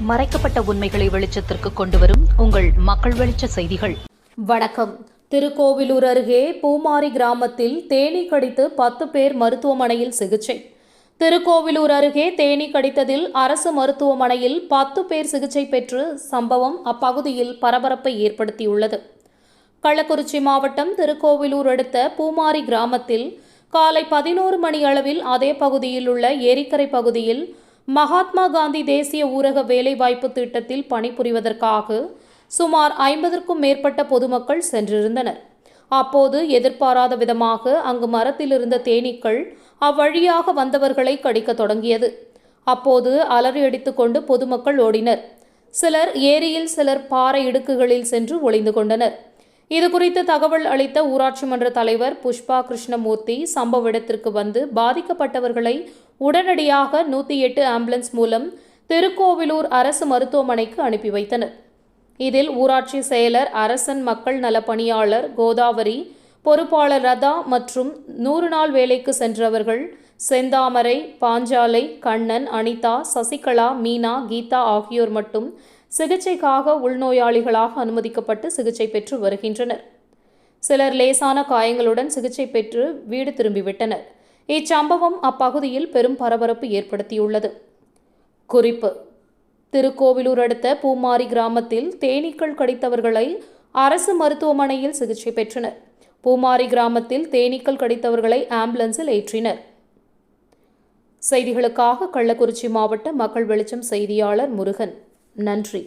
மறைக்கப்பட்ட உண்மைகளை வெளிச்சத்திற்கு கொண்டுவரும் உங்கள் மக்கள் வெளிச்ச செய்திகள். வணக்கம். திருக்கோவிலூர் அருகே பூமாரி கிராமத்தில் தேனீ கடித்து 10 பேர் மருத்துவமனையில் சிகிச்சை. திருக்கோவிலூர் அருகே தேனீ கடித்ததில் அரசு மருத்துவமனையில் 10 பேர் சிகிச்சை பெற்று சம்பவம் அப்பகுதியில் பரபரப்பை ஏற்படுத்தியுள்ளது. கள்ளக்குறிச்சி மாவட்டம் திருக்கோவிலூர் அடுத்த பூமாரி கிராமத்தில் காலை 11 மணி அளவில் அதே பகுதியில் உள்ள ஏரிக்கரை பகுதியில் மகாத்மா காந்தி தேசிய ஊரக வேலைவாய்ப்பு திட்டத்தில் பணிபுரிவதற்காக சுமார் 50க்கும் மேற்பட்ட பொதுமக்கள் சென்றிருந்தனர். அப்போது எதிர்பாராத விதமாக அங்கு மரத்தில் இருந்த தேனீக்கள் அவ்வழியாக வந்தவர்களை கடிக்க தொடங்கியது. அப்போது அலறியடித்துக் கொண்டு பொதுமக்கள் ஓடினர். சிலர் ஏரியில், சிலர் பாறை இடுக்குகளில் சென்று ஒளிந்து கொண்டனர். இதுகுறித்து தகவல் அளித்த ஊராட்சி மன்ற தலைவர் புஷ்பா கிருஷ்ணமூர்த்தி சம்பவ இடத்திற்கு வந்து பாதிக்கப்பட்டவர்களை உடனடியாக 108 ஆம்புலன்ஸ் மூலம் திருக்கோவிலூர் அரசு மருத்துவமனைக்கு அனுப்பி வைத்தனர். இதில் ஊராட்சி செயலர் அரசன், மக்கள் நல பணியாளர் கோதாவரி, பொறுப்பாளர் ரதா மற்றும் 100 நாள் வேலைக்கு சென்றவர்கள் செந்தாமரை, பாஞ்சாலை, கண்ணன், அனிதா, சசிகலா, மீனா, கீதா ஆகியோர் மட்டும் சிகிச்சைக்காக உள்நோயாளிகளாக அனுமதிக்கப்பட்டு சிகிச்சை பெற்று வருகின்றனர். சிலர் லேசான காயங்களுடன் சிகிச்சை பெற்று வீடு திரும்பிவிட்டனர். இச்சம்பவம் அப்பகுதியில் பெரும் பரபரப்பு ஏற்படுத்தியுள்ளது. குறிப்பு: திருக்கோவிலூர் அடுத்த பூமாரி கிராமத்தில் தேனீக்கள் கடித்தவர்களை அரசு மருத்துவமனையில் சிகிச்சை பெற்றனர். பூமாரி கிராமத்தில் தேனீக்கள் கடித்தவர்களை ஆம்புலன்ஸில் ஏற்றினர். செய்திகளுக்காக கள்ளக்குறிச்சி மாவட்ட மக்கள் வெளிச்சம் செய்தியாளர் முருகன். நன்றி.